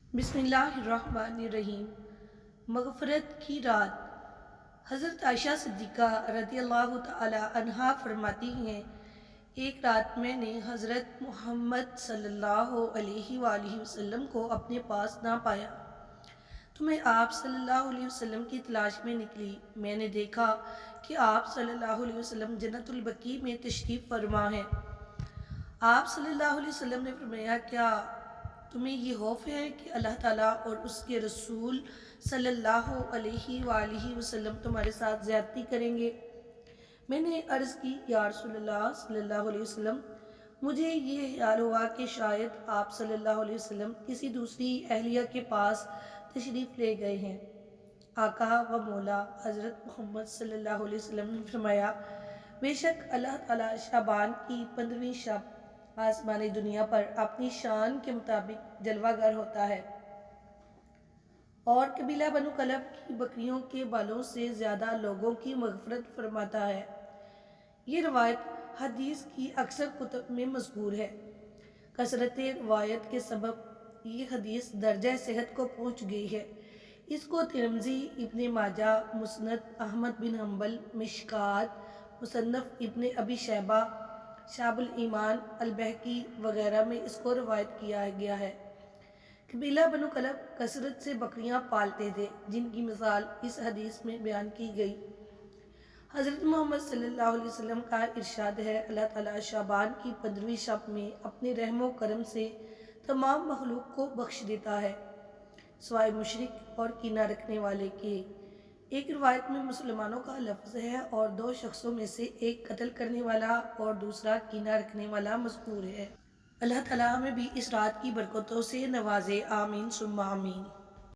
बिस्मिल्लाहिर्रहमानिर्रहीम। मग़फ़िरत की रात। हज़रत आयशा सिद्दीक़ा रज़ी अल्लाह तआला अन्हा फरमाती हैं, एक रात मैंने हज़रत मोहम्मद सल्लल्लाहु अलैहि वालैहि वसल्लम को अपने पास ना पाया तो मैं आप सल्लल्लाहु अलैहि वसल्लम की तलाश में निकली। मैंने देखा कि आप सल्लल्लाहु अलैहि वसल्लम जन्नतुल बकी में तशरीफ़ फरमा हैं। आप सल्लल्लाहु अलैहि वसल्लम ने फरमाया, क्या तुम्हें ये खौफ है कि अल्लाह ताला और उसके रसूल सल्लल्लाहु अलैहि वालैहि वसल्लम तुम्हारे साथ ज़्यादती करेंगे? मैंने अर्ज़ की, या रसूलल्लाह सल्लल्लाहु अलैहि वसल्लम, मुझे ये ख्याल हुआ कि शायद आप सल्लल्लाहु अलैहि वसल्लम किसी दूसरी अहलिया के पास तशरीफ़ ले गए हैं। आका व मौला हज़रत मोहम्मद सल्लल्लाहु अलैहि वसल्लम ने फरमाया, बेशक अल्लाह ताला शाबान की 15वीं शब आसमानी दुनिया पर अपनी शान के मुताबिक जलवागर होता है और कबीला बनु कलब की बकरियों के बालों से ज़्यादा लोगों की मग़फ़िरत फरमाता है। ये रवायत हदीस की अक्सर कुतुब में मज़कूर है। कसरत रवायत के सबब ये हदीस दर्जा सेहत को पहुँच गई है। इसको तिरमिज़ी, इब्ने माजा, मुस्नद अहमद बिन हम्बल, मिशकात, मुसन्नफ़ इब्ने अबी शैबा, शाबुल ईमान, अल बहकी वगैरह में इसको रवायत किया गया है। कबीला बनु कलब कसरत से बकरियां पालते थे, जिनकी मिसाल इस हदीस में बयान की गई। हज़रत मोहम्मद सल्लल्लाहु अलैहि वसल्लम का इरशाद है, अल्लाह ताला शाबान की 15वीं शब में अपने रहमो करम से तमाम मखलूक को बख्श देता है, सिवाय मुशरिक और कीना रखने वाले के। एक रिवायत में मुसलमानों का लफ्ज़ है और दो शख्सों में से एक कत्ल करने वाला और दूसरा कीना रखने वाला मज़कूर है। अल्लाह ताला हमें भी इस रात की बरकतों से नवाजे। आमीन सुम्मा आमीन।